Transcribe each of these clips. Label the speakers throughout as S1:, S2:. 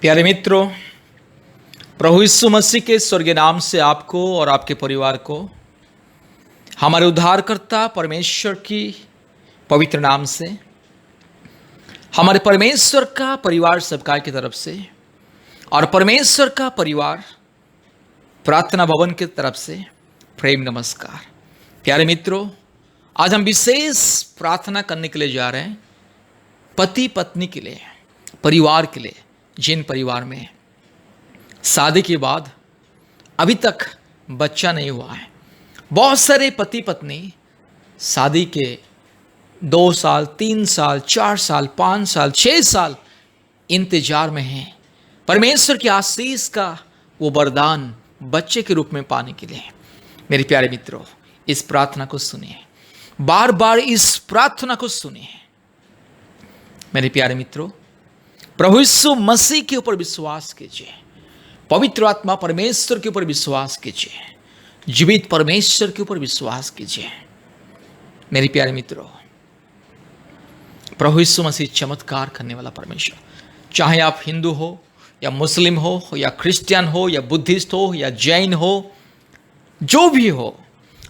S1: प्यारे मित्रों, प्रभु यीशु मसीह के स्वर्गीय नाम से आपको और आपके परिवार को हमारे उद्धारकर्ता परमेश्वर की पवित्र नाम से, हमारे परमेश्वर का परिवार सबका की तरफ से और परमेश्वर का परिवार प्रार्थना भवन की तरफ से प्रेम नमस्कार। प्यारे मित्रों, आज हम विशेष प्रार्थना करने के लिए जा रहे हैं पति पत्नी के लिए, परिवार के लिए। जिन परिवार में शादी के बाद अभी तक बच्चा नहीं हुआ है, बहुत सारे पति पत्नी शादी के 2 साल, 3 साल, 4 साल, 5 साल, 6 साल इंतजार में हैं परमेश्वर की आशीष का वो वरदान बच्चे के रूप में पाने के लिए। मेरे प्यारे मित्रों, इस प्रार्थना को सुनिए, बार बार इस प्रार्थना को सुनिए। मेरे प्यारे मित्रों, प्रभु यीशु मसीह के ऊपर विश्वास कीजिए, पवित्र आत्मा परमेश्वर के ऊपर विश्वास कीजिए, जीवित परमेश्वर के ऊपर विश्वास कीजिए। मेरे प्यारे मित्रों, प्रभु यीशु मसीह चमत्कार करने वाला परमेश्वर, चाहे आप हिंदू हो या मुस्लिम हो या क्रिश्चियन हो या बुद्धिस्ट हो या जैन हो, जो भी हो,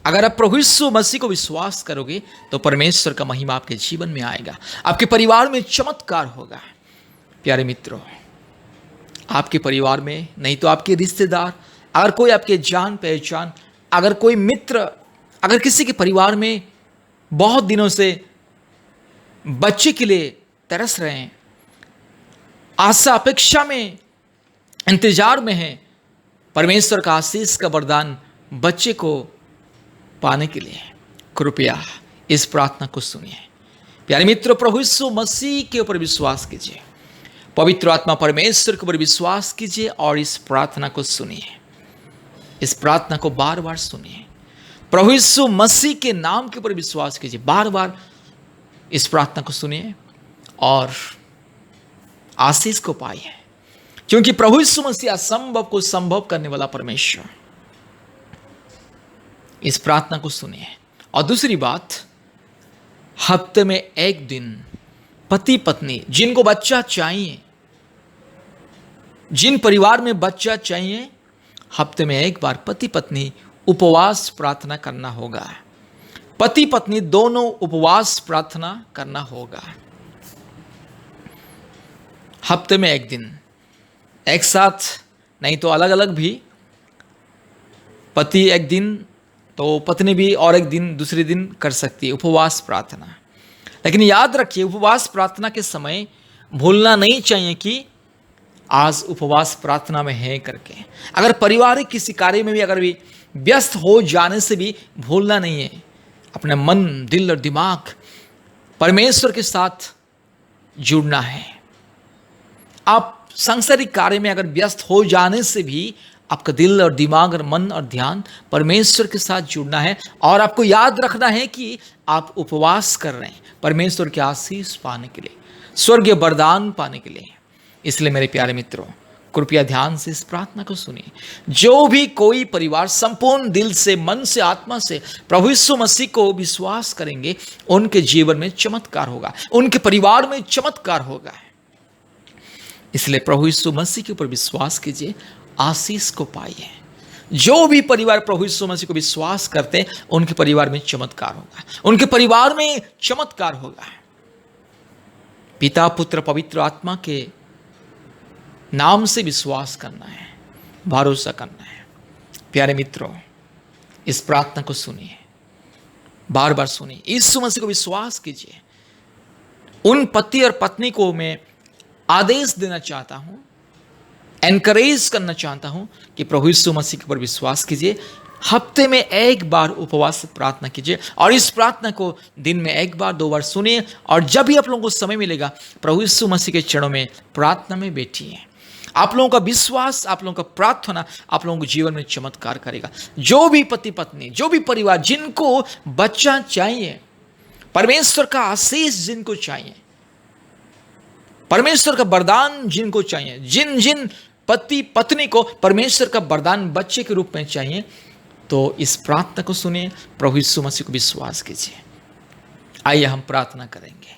S1: अगर आप प्रभु यीशु मसीह को विश्वास करोगे तो परमेश्वर का महिमा आपके जीवन में आएगा, आपके परिवार में चमत्कार होगा। प्यारे मित्रों, आपके परिवार में नहीं तो आपके रिश्तेदार, अगर कोई आपके जान पहचान, अगर कोई मित्र, अगर किसी के परिवार में बहुत दिनों से बच्चे के लिए तरस रहे हैं, आशा अपेक्षा में इंतजार में हैं परमेश्वर का आशीष का वरदान बच्चे को पाने के लिए, कृपया इस प्रार्थना को सुनिए। प्यारे मित्रों, प्रभु यीशु मसीह के ऊपर विश्वास कीजिए, पवित्र आत्मा परमेश्वर के ऊपर विश्वास कीजिए और इस प्रार्थना को सुनिए। इस प्रार्थना को बार बार सुनिए। प्रभु यीशु मसीह के नाम के ऊपर विश्वास कीजिए, बार बार इस प्रार्थना को सुनिए और आशीष को पाइए, क्योंकि प्रभु यीशु मसीह असंभव को संभव करने वाला परमेश्वर। इस प्रार्थना को सुनिए। और दूसरी बात, हफ्ते में एक दिन पति पत्नी जिनको बच्चा चाहिए, जिन परिवार में बच्चा चाहिए, हफ्ते में एक बार पति पत्नी उपवास प्रार्थना करना होगा। पति पत्नी दोनों उपवास प्रार्थना करना होगा। हफ्ते में एक दिन, एक साथ नहीं तो अलग अलग भी, पति एक दिन तो पत्नी भी और एक दिन दूसरे दिन कर सकती है उपवास प्रार्थना। लेकिन याद रखिए, उपवास प्रार्थना के समय भूलना नहीं चाहिए कि आज उपवास प्रार्थना में है करके। अगर पारिवारिक किसी कार्य में भी अगर भी व्यस्त हो जाने से भी भूलना नहीं है, अपने मन, दिल और दिमाग परमेश्वर के साथ जुड़ना है। आप सांसारिक कार्य में अगर व्यस्त हो जाने से भी आपका दिल और दिमाग और मन और ध्यान परमेश्वर के साथ जुड़ना है और आपको याद रखना है कि आप उपवास कर रहे हैं परमेश्वर के आशीष पाने के लिए, स्वर्गीय वरदान पाने के लिए। इसलिए मेरे प्यारे मित्रों, कृपया ध्यान से इस प्रार्थना को सुनिए। जो भी कोई परिवार संपूर्ण दिल से, मन से, आत्मा से प्रभु यीशु मसीह को विश्वास करेंगे, उनके जीवन में चमत्कार होगा, उनके परिवार में चमत्कार होगा। इसलिए प्रभु यीशु मसीह के ऊपर विश्वास कीजिए, आशीष को पाइए। जो भी परिवार प्रभु यीशु मसीह को विश्वास करते हैं, उनके परिवार में चमत्कार होगा, उनके परिवार में चमत्कार होगा। पिता, पुत्र, पवित्र आत्मा के नाम से विश्वास करना है, भरोसा करना है। प्यारे मित्रों, इस प्रार्थना को सुनिए, बार बार सुनिए, यीशु मसीह को विश्वास कीजिए। उन पति और पत्नी को मैं आदेश देना चाहता हूं, एनकरेज करना चाहता हूं कि प्रभु यीशु मसीह के ऊपर विश्वास कीजिए, हफ्ते में एक बार उपवास प्रार्थना कीजिए और इस प्रार्थना को दिन में एक बार, 2 बार सुनिए। और जब भी आप लोगों को समय मिलेगा, प्रभु यीशु मसीह के चरणों में प्रार्थना में बैठिए। आप लोगों का विश्वास, आप लोगों का प्रार्थना आप लोगों के जीवन में चमत्कार करेगा। जो भी पति पत्नी, जो भी परिवार जिनको बच्चा चाहिए, परमेश्वर का आशीष जिनको चाहिए, परमेश्वर का वरदान जिनको चाहिए, जिन जिन पति पत्नी को परमेश्वर का वरदान बच्चे के रूप में चाहिए, तो इस प्रार्थना को सुनिए, प्रभु यीशु मसीह को विश्वास कीजिए। आइए हम प्रार्थना करेंगे।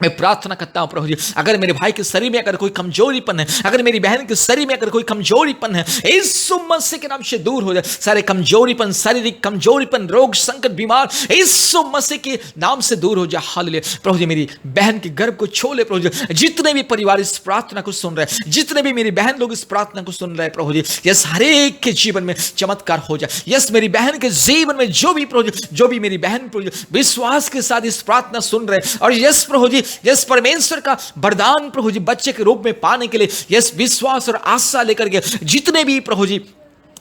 S1: मैं प्रार्थना करता हूं प्रभु जी, अगर मेरे भाई के शरीर में अगर कोई कमजोरीपन है, अगर मेरी बहन के शरीर में अगर कोई कमजोरीपन है, यीशु मसीह के नाम से दूर हो जाए सारे कमजोरीपन, शारीरिक कमजोरीपन, रोग संकट, बीमार, यीशु मसीह के नाम से दूर हो जाए। हालेलुया। प्रभु जी मेरी बहन के गर्भ को छोले प्रभु जी, जितने भी परिवार इस प्रार्थना को सुन रहे हैं, जितने भी मेरी बहन लोग इस प्रार्थना को सुन रहे हैं प्रभु जी, यस हर एक के जीवन में चमत्कार हो जाए। यस मेरी बहन के जीवन में जो भी प्रभु जी, जो भी मेरी बहन प्रभु जी विश्वास के साथ इस प्रार्थना सुन रहे हैं, और यस प्रभु जी, यस परमेश्वर का वरदान प्रभु जी बच्चे के रूप में पाने के लिए यस विश्वास और आशा लेकर के जितने भी प्रभु जी,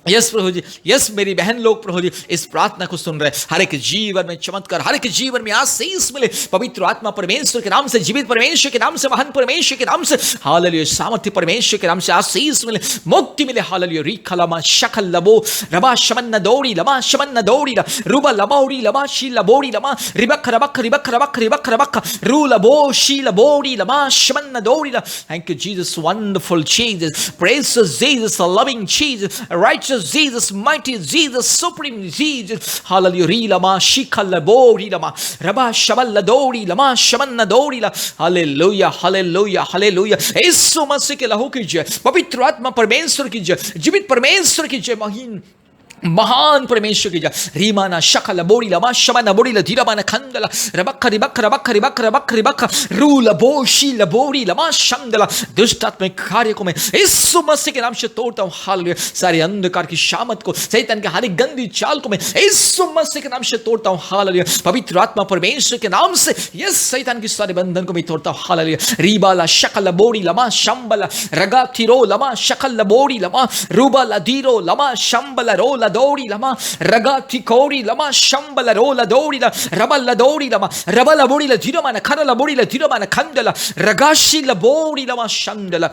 S1: यस प्रभु जी, यस मेरी बहन लोग प्रभु जी इस प्रार्थना को सुन रहे हैं, हर एक जीवन में चमत्कार, हर एक जीवन में आशीष मिले पवित्र आत्मा परमेश्वर के नाम से, जीवित परमेश्वर के नाम से, महान परमेश्वर के नाम से, हालेलुया। सामर्थ्य परमेश्वर के नाम से आशीष मिले, मुक्ति मिले। हालेलुया। रिखा लमा शकल लबो रबा शमन दौड़ी लमा शमन दौड़ी रुबा लबौड़ी लमा शी लबोड़ी लमा रिबक रबक रिबक रबक रिबक रबक रू लबो शी लबोड़ी लमा शमन दौड़ी। Thank you Jesus, wonderful Jesus, precious Jesus, loving Jesus, rights Jesus, mighty Jesus, supreme Jesus. Hallelujah. Lama shikala bori lama raba shaballa dori lama shamanna dori la. Hallelujah, hallelujah, hallelujah. यीशु मसीह के लहू की जय, पवित्र आत्मा परमेश्वर की जय, जीवित परमेश्वर की जय, महान परमेश्वर की जय। रीमाना शकल बोड़ी लमा शमन बोड़ी ल धीरामाना खंडला रबक रिबक रबक रिबक रबक रिबक रूल बोशी लबोड़ी लमा शंदला। दुष्ट आत्मिक कार्य को मैं यीशु मसीह के नाम से तोड़ता हूं। हालेलुया। सारे अंधकार की शामत को, शैतान के हर गंदी चाल को मैं यीशु मसीह के नाम से तोड़ता हूं। हालेलुया। पवित्र आत्मा परमेश्वर के नाम से यस शैतान की सारे बंधन को मैं तोड़ता हूं। हालेलुया। रीबाला शकल बोड़ी लमा शंबला रगा थिरो लमा शकल बोड़ी लमा रूबा लदीरो लमा शंबला रोला दौड़ी लमा रगा थिकोड़ी लमा शंबला रोला दौड़ी ला रबल दौड़ी लमा रबल बोड़ी ला धीरमाना खरला बोड़ी ला धीरमाना खंडला रगाशी ला बोड़ी लमा शंडला।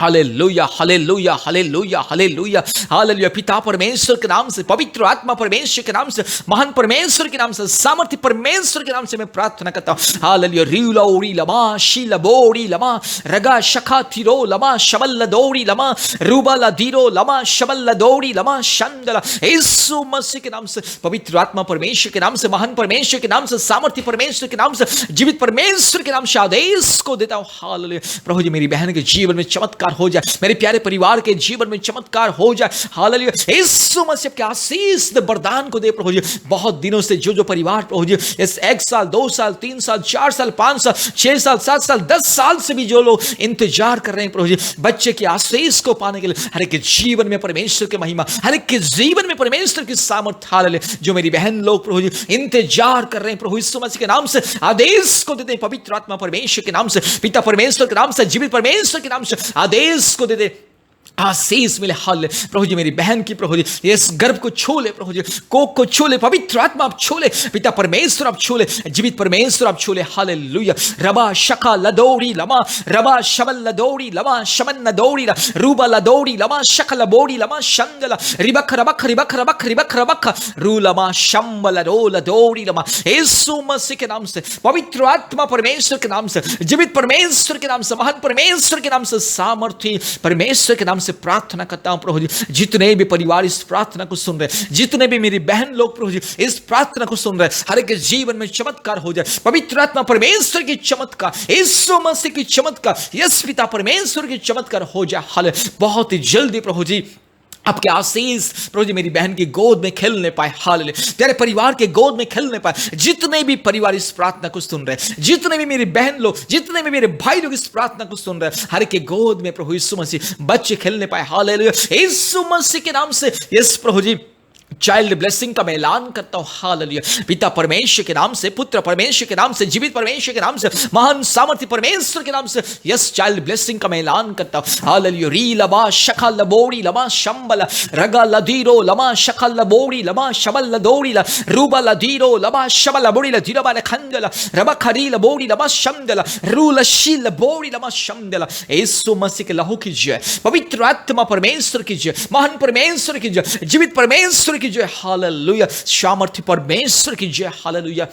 S1: Hallelujah, hallelujah, hallelujah, hallelujah, hallelujah. पिता परमेश्वर के नाम से, पवित्र आत्मा परमेश्वर के नाम से, महान परमेश्वर के नाम से, सामर्थ्य परमेश्वर के नाम से मैं प्रार्थना करता हूं। हालेलुया। रीला ओरी लमा शीला बोरी लमा रगा शखा थिरो लमा शबल्ला दौड़ी लमा रूबाला धीरो लमा शबल्ला दौड़ी लमा शंदला। यीशु मसीह के नाम से, पवित्र आत्मा परमेश्वर के नाम से, महान परमेश्वर के नाम से, सामर्थ्य परमेश्वर के नाम से, जीवित परमेश्वर के नाम से आदेश को देता हूं। हालेलुया। प्रभु जी मेरी बहन के जीवन में चमत्कार हो जाए, मेरे प्यारे परिवार के जीवन में चमत्कार हो जाए। हालेलुया। यीशु मसीह के आशीष वरदान को दे प्रभु जी। बहुत दिनों से जो परिवार प्रभु जी इस 1 साल 2 साल 3 साल 4 साल 5 साल 6 साल 7 साल 10 साल से भी जो लोग इंतजार कर रहे हैं प्रभु जी बच्चे की आशीष को पाने के लिए, हर एक के जीवन में परमेश्वर की महिमा, हर एक के जीवन में परमेश्वर की सामर्थ्य। हालेलुया। जो मेरी बहन लोग प्रभु जी इंतजार कर रहे हैं प्रभु यीशु मसीह के नाम से आदेश को देते हैं। पवित्र आत्मा परमेश्वर के नाम से, पिता परमेश्वर के नाम से, जीवित परमेश्वर के नाम से आदेश को दे दे, आशीष मिले। हाल प्रभु जी मेरी बहन की प्रभु जी इस गर्भ को छू ले प्रभु जी, कोक को छू ले, पवित्र आत्मा आप छू ले, पिता परमेश्वर आप छू ले, जीवित परमेश्वर आप छू ले। हालेलुया। रबा शका लदौड़ी लमा रबा शबल लदौड़ी लमा शमन लदौड़ी रूबा लदौड़ी लमा शकल बोड़ी लमा शंदला रिबक रबक रिबक रबक रिबक रबक रू लमा शंबल रोल दौड़ी लमा। यीशु मसीह के नाम से, पवित्र आत्मा परमेश्वर के नाम से, जीवित परमेश्वर के नाम से, महान परमेश्वर के नाम से, सामर्थ्य परमेश्वर के नाम से प्रार्थना करता हूं प्रभु जी। जितने भी परिवार इस प्रार्थना को सुन रहे, जितने भी मेरी बहन लोग प्रभु जी इस प्रार्थना को सुन रहे, हर एक जीवन में चमत्कार हो जाए। पवित्र आत्मा परमेश्वर की चमत्कार, यीशु मसीह की चमत्कार, यस पिता परमेश्वर की चमत्कार हो जाए। हाल बहुत ही जल्दी प्रभु जी आपके आशीष प्रभु जी मेरी बहन की गोद में खेलने पाए। हालेलुया। तेरे परिवार के गोद में खेलने पाए। जितने भी परिवार इस प्रार्थना को सुन रहे, जितने भी मेरी बहन लोग, जितने भी मेरे भाई लोग इस प्रार्थना को सुन रहे, हर के गोद में प्रभु यीशु मसीह बच्चे खेलने पाए। हालेलुया। यीशु मसीह के नाम से यस प्रभु जी चाइल्ड ब्लेसिंग का मैं ऐलान करता हूं। हालेलुया। पिता परमेश्वर के नाम से, पुत्र परमेश्वर के नाम से, जीवित परमेश्वर के नाम से, महान सामर्थ्य परमेश्वर के नाम से यस चाइल्ड ब्लेसिंग का मैं ऐलान करता हूं। हालेलुया। री लबा शखा लबोड़ी लमा शंबल रगा लदीरो लमा शखा लबोड़ी लमा शबल लदोड़ी ला रूबा लदीरो लमा शबल लबोड़ी ला धीरबा ने खंजला रबा खरी लबोड़ी लमा शंदला रूल शी लबोड़ी लमा शंदला। यीशु मसीह के लहू की जय, पवित्र आत्मा परमेश्वर की जय, महान परमेश्वर की जय, जीवित परमेश्वर की जय। हालेलुया। सामर्थ्य परमेश्वर की जय। Hallelujah.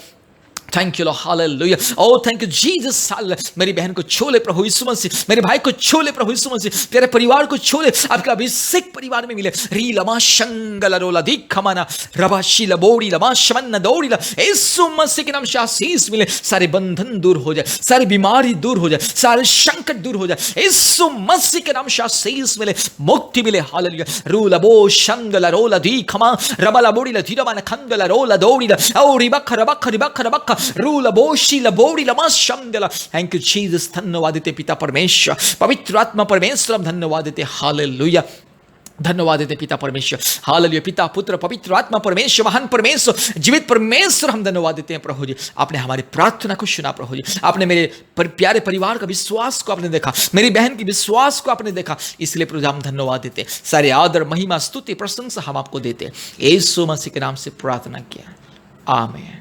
S1: Thank you Lord, hallelujah. Oh thank you Jesus. मेरी बहन को छू ले प्रभु यीशु मसीह, मेरे भाई को छू ले प्रभु यीशु मसीह, तेरे परिवार को छू ले, आपका अभिषेक परिवार में मिले। री लमा शंगल रोला दिखमना रबाशी लबोड़ी लमा शमन दौड़ी ला, यीशु मसीह के नाम से आशीष मिले। सारे बंधन दूर हो जाए, सारी बीमारी दूर हो जाए, सारे संकट दूर हो जाए, यीशु मसीह के नाम से आशीष मिले, मुक्ति मिले। हालेलुया। रूला बो शंगल रोला दिखमा रबला बोड़ी ला धीरमान खंगल रोला दौड़ी ला, ओ रिबख रबख रिबख रबख रूला बोशी लबोड़ी लमा शंगला। Thank you Jesus. धन्यवाद देते पिता परमेश्वर, पवित्र आत्मा परमेश्वर, हम धन्यवाद देते। हालेलुया। धन्यवाद देते पिता परमेश्वर, हालेलुया। पिता पुत्र पवित्र आत्मा परमेश्वर, महान परमेश्वर, जीवित परमेश्वर, हम धन्यवाद देते हैं प्रभु जी। आपने हमारी प्रार्थना को सुना प्रभु जी, आपने मेरे प्यारे परिवार का विश्वास को आपने देखा, मेरी बहन की विश्वास को आपने देखा, इसलिए प्रभु हम धन्यवाद देते। सारे आदर महिमा स्तुति प्रशंसा हम आपको देते। यीशु मसीह के नाम से प्रार्थना किया, आमीन।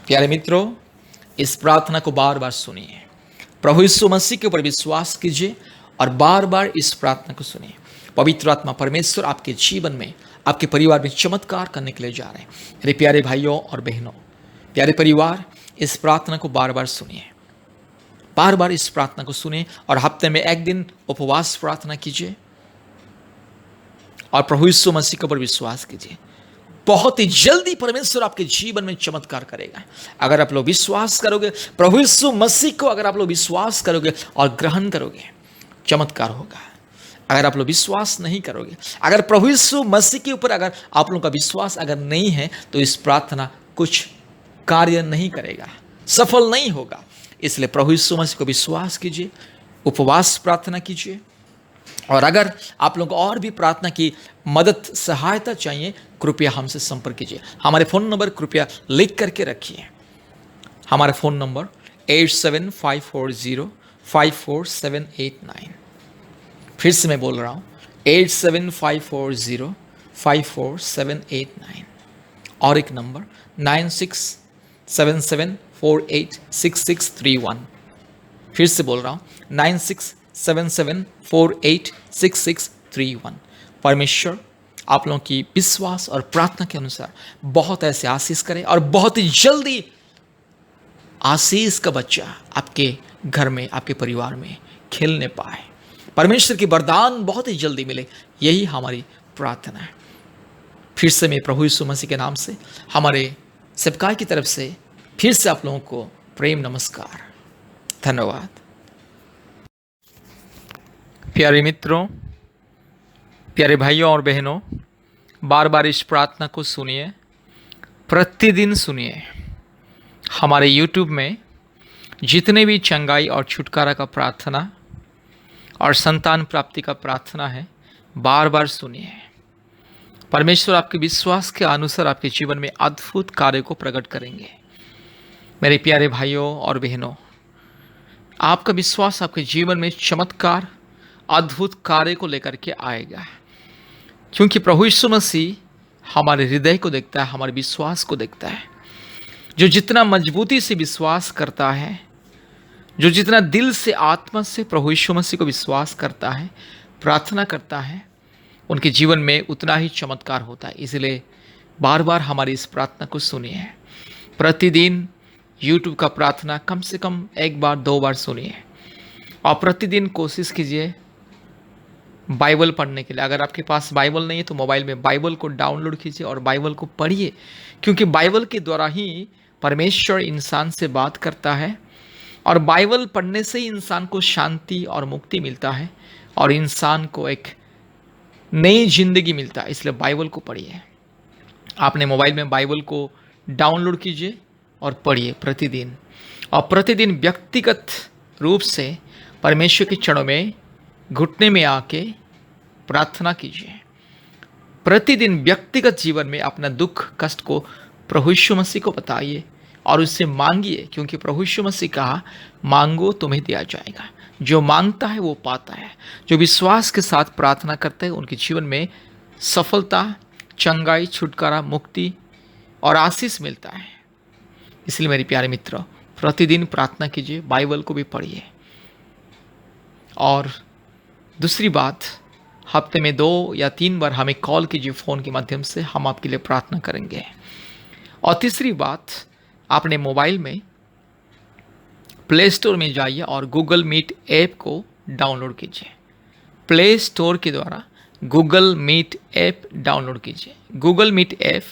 S1: प्यारे मित्रों, इस प्रार्थना को बार बार सुनिए, प्रभु यीशु मसीह के ऊपर विश्वास कीजिए और बार बार इस प्रार्थना को सुनिए। पवित्र आत्मा परमेश्वर आपके जीवन में, आपके परिवार में चमत्कार करने के लिए जा रहे हैं। मेरे प्यारे भाइयों और बहनों, प्यारे परिवार, इस प्रार्थना को बार बार सुनिए, बार बार इस प्रार्थना को सुनिए और हफ्ते में एक दिन उपवास प्रार्थना कीजिए और प्रभु यीशु मसीह के ऊपर विश्वास कीजिए। बहुत ही जल्दी परमेश्वर आपके जीवन में चमत्कार करेगा। अगर आप लोग विश्वास करोगे, प्रभु यीशु मसीह को अगर आप लोग विश्वास करोगे और ग्रहण करोगे, चमत्कार होगा। अगर आप लोग विश्वास नहीं करोगे, अगर प्रभु यीशु मसीह के ऊपर अगर आप लोगों का विश्वास अगर नहीं है, तो इस प्रार्थना कुछ कार्य नहीं करेगा, सफल नहीं होगा। इसलिए प्रभु यीशु मसीह को विश्वास कीजिए, उपवास प्रार्थना कीजिए। और अगर आप लोगों को और भी प्रार्थना की मदद सहायता चाहिए, कृपया हमसे संपर्क कीजिए। हमारे फ़ोन नंबर कृपया लिख करके रखिए। हमारा फ़ोन नंबर 8754054789। फिर से मैं बोल रहा हूँ, 8754054789। और एक नंबर 9677486631। फिर से बोल रहा हूँ, 9677486631। परमेश्वर आप लोगों की विश्वास और प्रार्थना के अनुसार बहुत ऐसे आशीष करें और बहुत ही जल्दी आशीष का बच्चा आपके घर में, आपके परिवार में खेलने पाए। परमेश्वर की वरदान बहुत ही जल्दी मिले, यही हमारी प्रार्थना है। फिर से मैं प्रभु यीशु मसीह के नाम से, हमारे सेवकाई की तरफ से फिर से आप लोगों को प्रेम नमस्कार, धन्यवाद। प्यारे मित्रों, प्यारे भाइयों और बहनों, बार बार इस प्रार्थना को सुनिए, प्रतिदिन सुनिए। हमारे YouTube में जितने भी चंगाई और छुटकारा का प्रार्थना और संतान प्राप्ति का प्रार्थना है, बार बार सुनिए। परमेश्वर आपके विश्वास के अनुसार आपके जीवन में अद्भुत कार्य को प्रकट करेंगे। मेरे प्यारे भाइयों और बहनों, आपका विश्वास आपके जीवन में चमत्कार, अद्भुत कार्य को लेकर के आएगा, क्योंकि प्रभु यीशु मसीह हमारे हृदय को देखता है, हमारे विश्वास को देखता है। जो जितना मजबूती से विश्वास करता है, जो जितना दिल से, आत्मा से प्रभु यीशु मसीह को विश्वास करता है, प्रार्थना करता है, उनके जीवन में उतना ही चमत्कार होता है। इसलिए बार बार हमारी इस प्रार्थना को सुनिए। प्रतिदिन YouTube का प्रार्थना कम से कम 1 बार 2 बार सुनिए और प्रतिदिन कोशिश कीजिए बाइबल पढ़ने के लिए। अगर आपके पास बाइबल नहीं है तो मोबाइल में बाइबल को डाउनलोड कीजिए और बाइबल को पढ़िए, क्योंकि बाइबल के द्वारा ही परमेश्वर इंसान से बात करता है और बाइबल पढ़ने से ही इंसान को शांति और मुक्ति मिलता है और इंसान को एक नई जिंदगी मिलता है। इसलिए बाइबल को पढ़िए। आपने मोबाइल में बाइबल को डाउनलोड कीजिए और पढ़िए प्रतिदिन, और प्रतिदिन व्यक्तिगत रूप से परमेश्वर के चरणों में घुटने में आके प्रार्थना कीजिए। प्रतिदिन व्यक्तिगत जीवन में अपना दुख कष्ट को प्रभु यीशु मसीह को बताइए और उससे मांगिए, क्योंकि प्रभु यीशु मसीह कहा, मांगो तुम्हें दिया जाएगा। जो मांगता है वो पाता है। जो विश्वास के साथ प्रार्थना करते हैं उनके जीवन में सफलता, चंगाई, छुटकारा, मुक्ति और आशीष मिलता है। इसलिए मेरे प्यारे मित्रों, प्रतिदिन प्रार्थना कीजिए, बाइबल को भी पढ़िए। और दूसरी बात, हफ्ते में 2 या 3 बार हमें कॉल कीजिए फ़ोन के माध्यम से, हम आपके लिए प्रार्थना करेंगे। और तीसरी बात, अपने मोबाइल में प्ले स्टोर में जाइए और गूगल मीट ऐप को डाउनलोड कीजिए। प्ले स्टोर के द्वारा गूगल मीट ऐप डाउनलोड कीजिए। गूगल मीट ऐप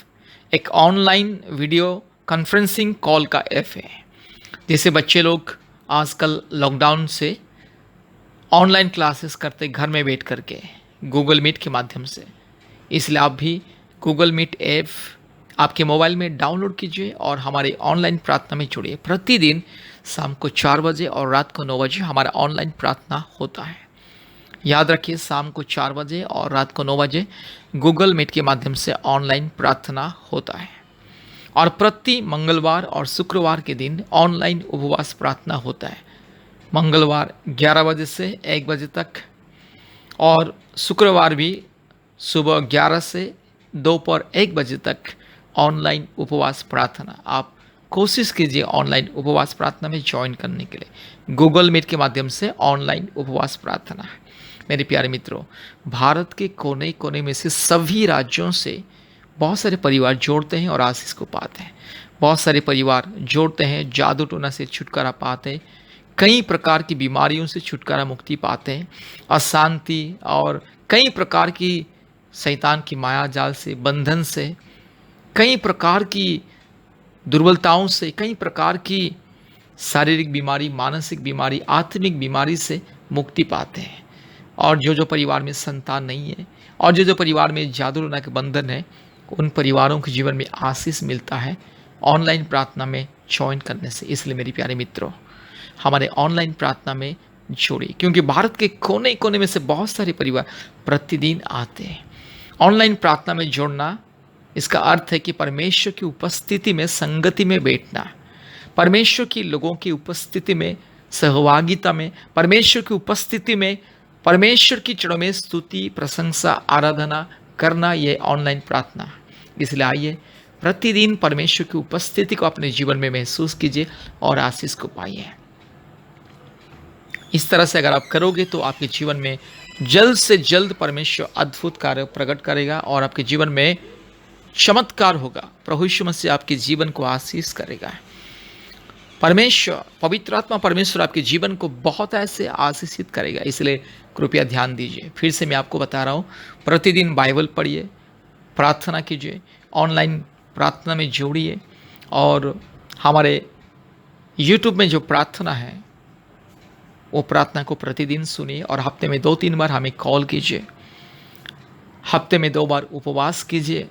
S1: एक ऑनलाइन वीडियो कॉन्फ्रेंसिंग कॉल का ऐप है। जैसे बच्चे लोग आजकल लॉकडाउन से ऑनलाइन क्लासेस करते घर में बैठ करके गूगल मीट के माध्यम से, इसलिए आप भी गूगल मीट ऐप आपके मोबाइल में डाउनलोड कीजिए और हमारे ऑनलाइन प्रार्थना में जुड़िए। प्रतिदिन शाम को 4 बजे और रात को 9 बजे हमारा ऑनलाइन प्रार्थना होता है। याद रखिए, शाम को 4 बजे और रात को 9 बजे गूगल मीट के माध्यम से ऑनलाइन प्रार्थना होता है। और प्रति मंगलवार और शुक्रवार के दिन ऑनलाइन उपवास प्रार्थना होता है। मंगलवार 11 बजे से 1 बजे तक और शुक्रवार भी सुबह 11 से दोपहर 1 बजे तक ऑनलाइन उपवास प्रार्थना। आप कोशिश कीजिए ऑनलाइन उपवास प्रार्थना में ज्वाइन करने के लिए। गूगल मीट के माध्यम से ऑनलाइन उपवास प्रार्थना। मेरे प्यारे मित्रों, भारत के कोने कोने में से सभी राज्यों से बहुत सारे परिवार जोड़ते हैं और आशीष को पाते हैं। बहुत सारे परिवार जोड़ते हैं, जादू टोना से छुटकारा पाते हैं, कई प्रकार की बीमारियों से छुटकारा मुक्ति पाते हैं, अशांति और कई प्रकार की शैतान की माया जाल से, बंधन से, कई प्रकार की दुर्बलताओं से, कई प्रकार की शारीरिक बीमारी, मानसिक बीमारी, आत्मिक बीमारी से मुक्ति पाते हैं। और जो परिवार में संतान नहीं है और जो परिवार में जादू टोना के बंधन है, उन परिवारों के जीवन में आशीष मिलता है ऑनलाइन प्रार्थना में ज्वाइन करने से। इसलिए मेरे प्यारे मित्रों, हमारे ऑनलाइन प्रार्थना में जोड़िए, क्योंकि भारत के कोने कोने में से बहुत सारे परिवार प्रतिदिन आते हैं। ऑनलाइन प्रार्थना में जोड़ना, इसका अर्थ है कि परमेश्वर की उपस्थिति में संगति में बैठना, परमेश्वर की लोगों की उपस्थिति में सहभागिता में, परमेश्वर की उपस्थिति में परमेश्वर की चरणों में स्तुति, प्रशंसा, आराधना करना, यह ऑनलाइन प्रार्थना। इसलिए आइए प्रतिदिन परमेश्वर की उपस्थिति को अपने जीवन में महसूस कीजिए और आशीष को पाइए। इस तरह से अगर आप करोगे तो आपके जीवन में जल्द से जल्द परमेश्वर अद्भुत कार्य प्रकट करेगा और आपके जीवन में चमत्कार होगा। प्रभु यीशु मसीह आपके जीवन को आशीष करेगा। परमेश्वर, पवित्र आत्मा परमेश्वर आपके जीवन को बहुत ऐसे आशीषित करेगा। इसलिए कृपया ध्यान दीजिए। फिर से मैं आपको बता रहा हूँ, प्रतिदिन बाइबल पढ़िए, प्रार्थना कीजिए, ऑनलाइन प्रार्थना में जोड़िए और हमारे यूट्यूब में जो प्रार्थना है वो प्रार्थना को प्रतिदिन सुनिए और हफ्ते में 2-3 बार हमें कॉल कीजिए, हफ्ते में 2 बार उपवास कीजिए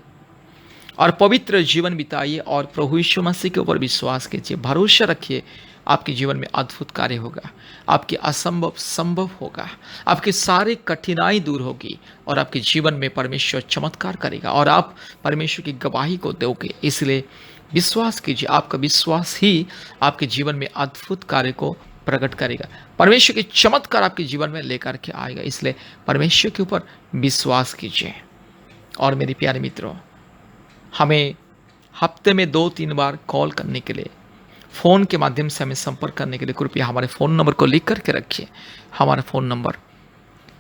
S1: और पवित्र जीवन बिताइए और प्रभु यीशु मसीह के ऊपर विश्वास कीजिए, भरोसा रखिए। आपके जीवन में अद्भुत कार्य होगा, आपके असंभव संभव होगा, आपकी सारी कठिनाई दूर होगी और आपके जीवन में परमेश्वर चमत्कार करेगा और आप परमेश्वर की गवाही को दोगे। इसलिए विश्वास कीजिए, आपका विश्वास ही आपके जीवन में अद्भुत कार्य को प्रकट करेगा, परमेश्वर के चमत्कार आपके जीवन में लेकर के आएगा। इसलिए परमेश्वर के ऊपर विश्वास कीजिए। और मेरे प्यारे मित्रों, हमें हफ्ते में 2-3 बार कॉल करने के लिए, फ़ोन के माध्यम से हमें संपर्क करने के लिए कृपया हमारे फ़ोन नंबर को लिख करके रखिए। हमारा फ़ोन नंबर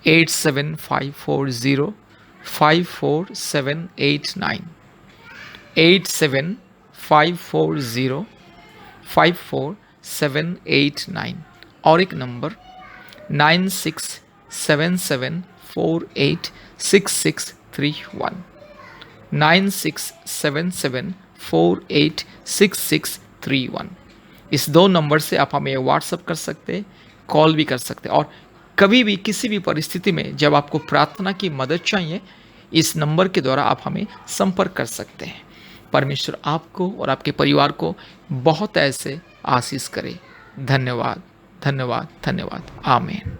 S1: 8754054789, 8754054789 और एक नंबर 9677486631, 9677486631। इस 2 नंबर से आप हमें व्हाट्सअप कर सकते, कॉल भी कर सकते और कभी भी किसी भी परिस्थिति में जब आपको प्रार्थना की मदद चाहिए, इस नंबर के द्वारा आप हमें संपर्क कर सकते हैं। परमेश्वर आपको और आपके परिवार को बहुत ऐसे आशीष करे। धन्यवाद, धन्यवाद, धन्यवाद। आमीन।